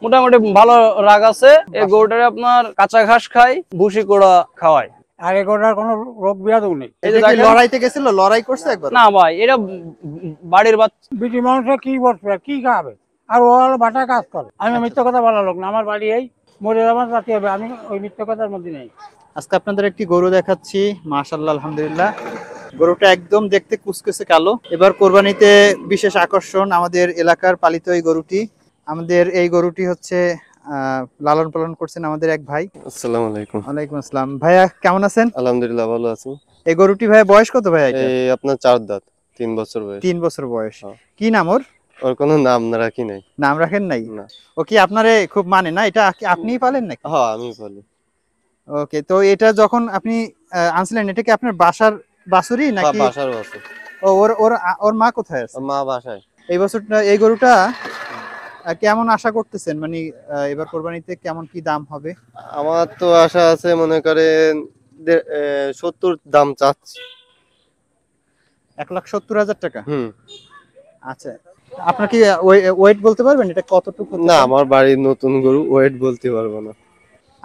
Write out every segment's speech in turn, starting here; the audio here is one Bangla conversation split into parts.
মোটামুটি ভালো রাগ আছে। এই গরুটারে আপনার কাঁচা ঘাস খায়, ভুসি কোড়া খাওয়ায়। আর এই গরুটার কোনো রোগ ব্যাধিও নেই। এই যে এটা কি দেখেন, লড়াইতে গেছিল, লড়াই করছে একবার? না ভাই, এটা বাড়ির বাচ্চা। বিটি মানুষে কি বসবে, কি খাবে? আর ও হলো বাটায় কাজ করে। আমি মিথ্যা কথা বলার লোক না, আমার বাড়ি এই মরে যাবার রাতে হবে, আমি ওই মিথ্যা কথার মধ্যে নেই। আজকে আপনাদের একটি গরু দেখাচ্ছি, মাশাআল্লাহ আলহামদুলিল্লাহ। গরুটা একদম দেখতে কুচকুচে কালো। এবার কোরবানিতে বিশেষ আকর্ষণ আমাদের এলাকার পালিত এই গরুটি। আমাদের এই গরুটি হচ্ছে লালন পালন করছেন আমাদের এক ভাই। আসসালামু আলাইকুম। ওয়ালাইকুম আসসালাম। ভাইয়া কেমন আছেন? আলহামদুলিল্লাহ ভালো আছি। এই গরুটি ভাইয়া বয়স কত ভাইয়া? এই আপনার 4 দাঁত, 3 বছর বয়স। 3 বছর বয়স। হ্যাঁ। কি নাম ওর? ওর কোনো নাম না রাখি নাই। নাম রাখেন নাই? না। ও কি আপনারে খুব মানে না? এটা আপনিই পালেন নাকি? হ্যাঁ আমি বলি। ওকে, তো এটা যখন আপনি আনছিলেন, এটা কি আপনার বাসার বাছুরি নাকি? বাসার বাছুর। ও ওর ওর ওর মা কোথায় আছে? মা বাসায়। এই বছরটা এই গরুটা কেমন আশা করতেছেন, মানে এবার কোরবানিতে কেমন কি দাম হবে? আমার তো আশা আছে, মনে করেন 70 দাম চাচ্ছি। 1,70,000 টাকা? হুম। আচ্ছা, আপনার কি ওয়েট বলতে পারবেন এটা কতটুকু? না, আমার বাড়ির নতুন গরু, ওয়েট বলতে পারবো না।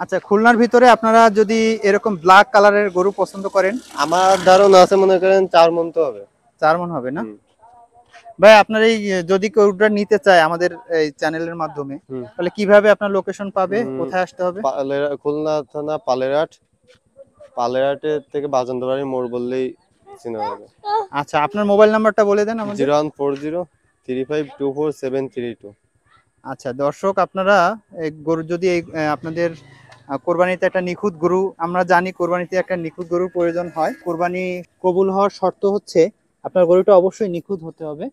আচ্ছা, খুলনার ভিতরে আপনারা যদি এরকম ব্ল্যাক কালারের গরু পছন্দ করেন, আমার ধারণা আছে মনে করেন 4 মণ তো হবে। 4 মণ হবে না? ভাই আপনার এই যদি গরুটা নিতে চায় আমাদের এই চ্যানেলের মাধ্যমে, তাহলে কিভাবে আপনার লোকেশন পাবে, কোথায় আসতে হবে? খুলনা থানা পালেরহাট, পালেরহাটের থেকে বাজনদাবাড়ি মোড় বললেই চিনা যাবে। আচ্ছা, আপনার মোবাইল নাম্বারটা বলে দেন আমাদের। 014035732। আচ্ছা দর্শক, আপনারা গরু যদি আপনাদের কোরবানিতে একটা নিখুঁত গরু, আমরা জানি কোরবানিতে একটা নিখুঁত গরুর প্রয়োজন হয়। কোরবানি কবুল হওয়ার শর্ত হচ্ছে আপনার গরুটা অবশ্যই নিখুঁত হতে হবে।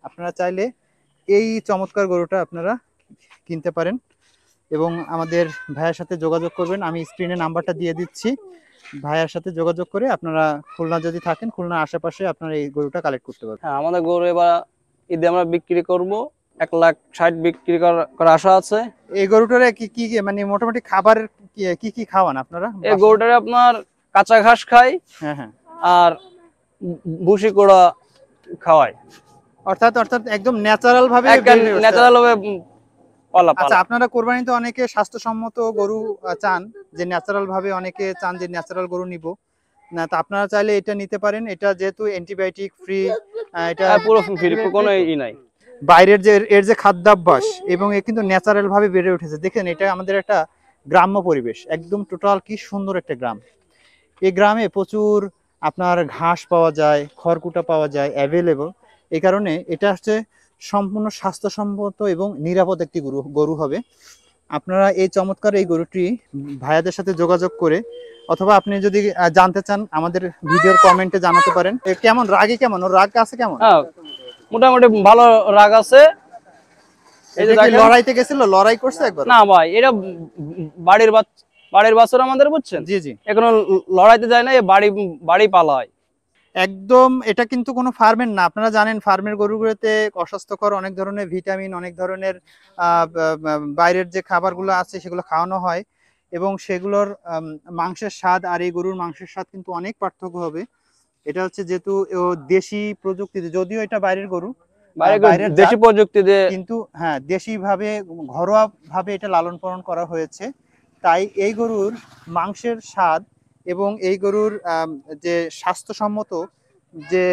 আপনারা চাইলে এই চমৎকার গরুটা আপনারা কিনতে পারেন এবং আমাদের ভাইয়ের সাথে যোগাযোগ করবেন। আমি স্ক্রিনে নাম্বারটা দিয়ে দিচ্ছি, ভাইয়ের সাথে যোগাযোগ করে আপনারা খুলনা যদি থাকেন, খুলনার আশেপাশে আপনারা এই গরুটা কালেক্ট করতে পারবেন। হ্যাঁ, আমাদের গরু এবার ঈদে আমরা বিক্রি করব, 1,60,000 বিক্রি করার আশা আছে। এই গরুটারে কি কি মানে মোটামুটি খাবারের কি কি খাওয়ান আপনারা? এই গরুটারে আপনার কাঁচা ঘাস খায়, হ্যাঁ হ্যাঁ, আর ভুসি কোড়া খাওয়ায়। অর্থাৎ একদম ন্যাচারাল ভাবে ন্যাচারাল ভাবে পালা। আচ্ছা, আপনারা কোরবানিতে অনেকে স্বাস্থ্যসম্মত গরু চান, যে ন্যাচারাল ভাবে অনেকে চান যে ন্যাচারাল গরু নিব না, তো আপনারা চাইলে এটা নিতে পারেন। এটা যেহেতু অ্যান্টিবায়োটিক ফ্রি, এটা পুরো ফ্রি, কোনো ই নাই। বাইরের যে এর যে খাদ্যাভ্যাস, এবং এ কিন্তু ন্যাচারাল ভাবে বেড়ে উঠেছে। দেখেন, এটা আমাদের একটা গ্রাম্য পরিবেশ, একদম টোটাল কি সুন্দর একটা গ্রাম। এই গ্রামে প্রচুর আপনার ঘাস পাওয়া যায়, খড়কুটা পাওয়া যায় অ্যাভেলেবল। এই কারণে এটা হচ্ছে সম্পূর্ণ স্বাস্থ্যসম্মত এবং নিরাপদ একটি গরু হবে। আপনারা এই চমৎকার এই গরুটি ভাইয়াদের সাথে যোগাযোগ করে, অথবা আপনি যদি জানতে চান আমাদের ভিডিওর কমেন্টে জানাতে পারেন। কেমন রাগে, কেমন ওর রাগ আছে কেমন? হ্যাঁ, মোটামুটি ভালো রাগ আছে। এই যে লড়াইতে গেছিল, লড়াই করছে একবার? না ভাই, এটা বাড়ির বাছুর আমাদের, বুঝছেন? জি জি, এখনো লড়াইতে যায় না, বাড়ি পালা হয় একদম। এটা কিন্তু কোনো ফার্মের না। আপনারা জানেন ফার্মের গরুগুলোতে অস্বাস্থ্যকর অনেক ধরনের ভিটামিন, অনেক ধরনের বাইরের যে খাবারগুলো আছে সেগুলো খাওয়ানো হয়, এবং সেগুলোর মাংসের স্বাদ আর এই গরুর মাংসের স্বাদ কিন্তু অনেক পার্থক্য হবে। এটা হচ্ছে যেহেতু দেশি প্রযুক্তিতে, যদিও এটা বাইরের গরু, দেশি প্রযুক্তিতে, কিন্তু হ্যাঁ দেশি ভাবে, ঘরোয়া ভাবে এটা লালন পালন করা হয়েছে। তাই এই গরুর মাংসের স্বাদ এবং এই গরুর যে স্বাস্থ্যসম্মত যে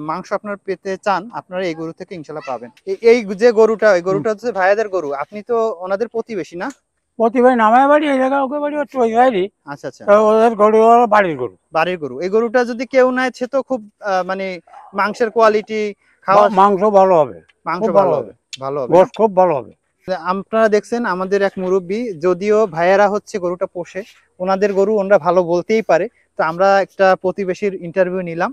মাংস আপনারা পেতে চান, আপনারা এই গরু থেকে ইনশাল্লাহ পাবেন। এই যে গরুটা, এই গরুটা হচ্ছে ভাইয়াদের গরু। আপনি তো ওনাদের প্রতিবেশী না? প্রতিভাই নামায় বাড়ি, এই জায়গায় ওকে বাড়ি হচ্ছে ওই বাড়ি। আচ্ছা আচ্ছা, ওদের গরু হলো বাড়ির গরু। বাড়ির গরু। এই গরুটা যদি কেউ নেয়, সে তো খুব মানে মাংসের কোয়ালিটি, খাওয়া মাংস ভালো হবে, মাংস ভালো হবে, ভালো হবে, গোশত খুব ভালো হবে। আপনারা দেখছেন আমাদের এক মুরব্বী, যদিও ভাইয়েরা হচ্ছে গরুটা পোষে, ওনাদের গরু ওনারা ভালো বলতেই পারে। তো আমরা একটা প্রতিবেশীর ইন্টারভিউ নিলাম,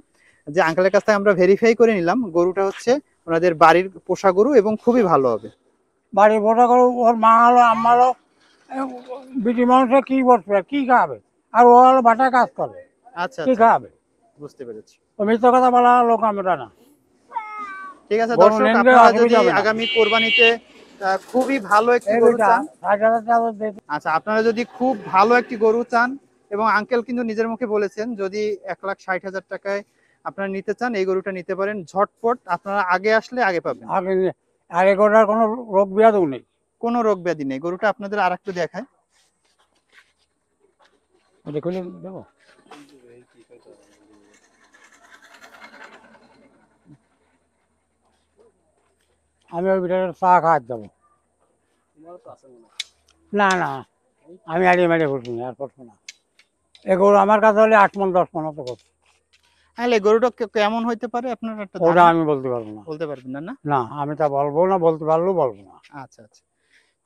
যে আঙ্কেলের কাছ থেকে আমরা ভেরিফাই করে নিলাম গরুটা হচ্ছে ওনাদের বাড়ির পোষা গরু এবং খুবই ভালো হবে। বাড়ির পোষা গরু, ওর মা হলো আমারও বিটি মানুষে কি বসবে, কি খাবে? আর ও হলো বাটায় কাজ করে, আচ্ছা কি খাবে? বুঝতে পেরেছি। ও মিথ্যা কথা বলা লোক আমরা না। ঠিক আছে দর্শক, আপনারা যদি আগামী কোরবানিতে খুবই ভালো একটি গরু চান, আচ্ছা আপনারা যদি খুব ভালো একটি গরু চান, এবং আঙ্কেল কিন্তু নিজের মুখে বলেছেন যদি 1,60,000 টাকায় আপনারা নিতে চান, এই গরুটা নিতে পারেন ঝটপট। আপনারা আগে আসলে আগে পাবেন। আগে গরুটার কোনো রোগ ব্যাধিও নেই। কোনো রোগ ব্যাধি নেই। গরুটা আপনাদের আর একটু দেখায়। এটা খুলে দেবো। আমি ওই ভিতরে চা খাওয়ার যাবো। না না, আমি আড়িয়ে মাড়িয়ে করছি আর করবো না। এ গরু আমার কাছে হলে 8 মণ 10 মণ হতো করছে। তাহলে গরুটা কেমন হইতে পারে আপনার একটা ওটা ধারণা? আমি বলতে পারবো না। বলতে পারবেন না? না, না আমি তা বলবো না, বলতে পারলেও বলবো না। আচ্ছা আচ্ছা,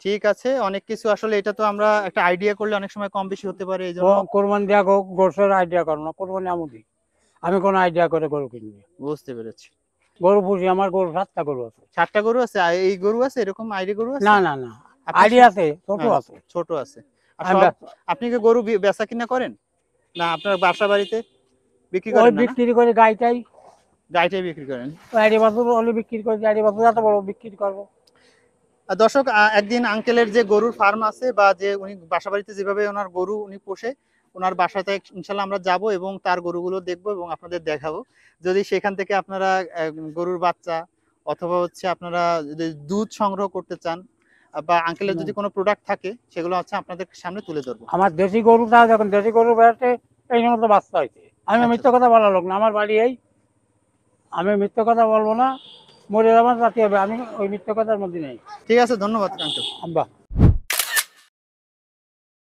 ঠিক আছে। অনেক কিছু আসলে এটা তো আমরা একটা আইডিয়া করলে অনেক সময় কম বেশি হতে পারে, এই জন্য কোরবানি দেওয়া গোসের আইডিয়া করো না, কোরবানি আমি দিই। আমি কোনো আইডিয়া করে গরু কিনবি? বুঝতে পেরেছি। গরু পুষি, আমার গরু 7টা গরু আছে। 7টা গরু আছে? আর এই গরু আছে, এরকম আইডি গরু আছে? না না না, আপনার আইডিয়া আছে, ছোট হ্যাঁ, আছে। ছোট আছে। আর আমি আপনি কি গরু বেচা কিনা করেন না আপনার বাসা বাড়িতে বিক্রি ওই করেন? না, বিক্রি করে গাইটাই গাইটাই বিক্রি করেন। আড়ি বছর হলে বিক্রি করে, আড়ি বছর এত বড় বিক্রি করবো। আর দর্শক, একদিন আঙ্কেলের যে গরুর ফার্ম আছে বা যে উনি বাসা বাড়িতে যেভাবে ওনার গরু উনি পোষে, ওনার বাসাতে ইনশাল্লাহ আমরা যাব এবং তার গরুগুলো দেখবো এবং আপনাদের দেখাবো। যদি সেখান থেকে আপনারা গরুর বাচ্চা অথবা হচ্ছে আপনারা যদি দুধ সংগ্রহ করতে চান বা আঙ্কেলের যদি কোনো প্রোডাক্ট থাকে, সেগুলো হচ্ছে আপনাদের সামনে তুলে ধরবো। আমার দেশি গরুটা যখন দেশি গরু বেড়াতে এই মতো বাচ্চা হয়েছে। আমি আচ্ছা। মিথ্যে কথা বলা লোক না, আমার বাড়ি এই। আমি মিথ্যে কথা বলবো না, মরে যাবার রাতে হবে, আমি ওই মিথ্যে কথার মধ্যে নেই। ঠিক আছে, ধন্যবাদ আঙ্কেল। আব্বা।